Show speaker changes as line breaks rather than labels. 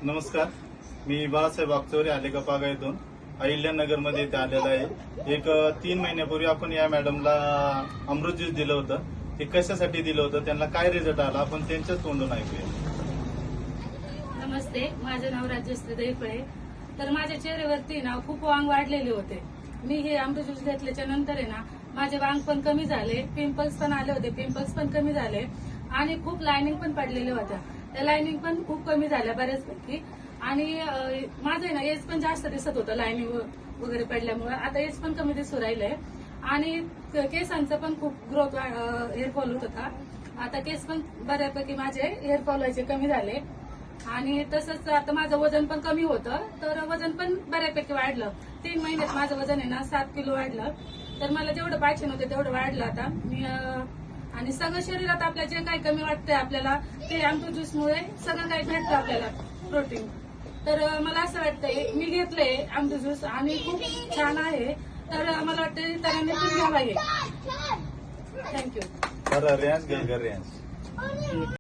नमस्कार, मी बाळासाहेब वागचौरे आलेगापागा येथून अहिल्यानगरमध्ये इथे आलेला आहे. एक 3 महिन्यापूर्वी आपण या मॅडमला अमृत ज्यूस दिलं होतं. ते कशासाठी दिलं होतं, त्यांना काय रिझल्ट आला, आपण त्यांच्याच तोंडून ऐकूया.
नमस्ते, माझे नाव राजश्री दैफळे. तर माझ्या चेहऱ्यावरती ना खूप वांग वाढलेले होते. मी हे अमृत ज्यूस घेतल्याच्या नंतर आहे ना माझे वांग पण कमी झाले, पिंपल्स पण आले होते, पिंपल्स पण कमी झाले आणि खूप लायनिंग पण पडलेल्या होत्या. त्या लायनिंग पण खूप कमी झाल्या बऱ्याचपैकी. आणि माझं ना एज पण जास्त दिसत होतं लायनिंग वगैरे पडल्यामुळे. आता एज पण कमी दिसू राहिलंय आणि केसांचा पण खूप ग्रोथ हेअरफॉल होत होता. आता केस पण बऱ्यापैकी माझे हेअरफॉल व्हायचे कमी झाले आणि तसंच आता माझं वजन पण कमी होतं, तर वजन पण बऱ्यापैकी वाढलं. 3 महिन्यात माझं वजन आहे ना 7 किलो वाढलं. तर मला जेवढं पाहिजे नव्हतं तेवढं वाढलं आता मी. आणि सगळं शरीरात आपल्या जे काही कमी वाटतंय आपल्याला ते अमृत ज्यूसमुळे सगळं काही भेटतं आपल्याला, प्रोटीन. तर मला असं वाटतंय, मी घेतलंय अमृत ज्यूस आणि खूप छान आहे. तर मला वाटतं इतरांनी पण घ्यावा हे. थँक्यू.
तर रेंज घे, रेंज